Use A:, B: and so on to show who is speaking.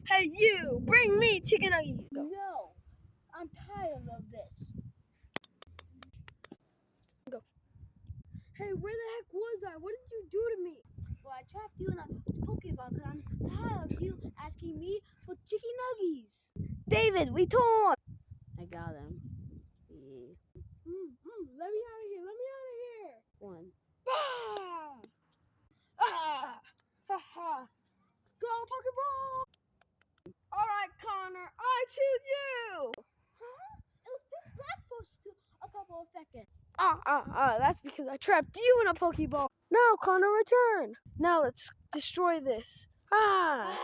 A: Hey, you! Bring me chicken nuggets! Go.
B: No, I'm tired of this.
A: Go. Hey, where the heck was I? What did you do to me?
B: Well, I trapped you in a Pokeball because I'm tired of you asking me for chicken nuggets.
A: David, we torn!
B: I got him. Yeah.
A: Let me out of here! Let me out of here!
B: One.
A: Ah! Ah! Ha ha! Go, Pokeball! Alright, Connor, I choose you!
B: Huh? It was pitch black for a couple of seconds.
A: That's because I trapped you in a Pokeball. Now, Connor, return. Now let's destroy this. Ah!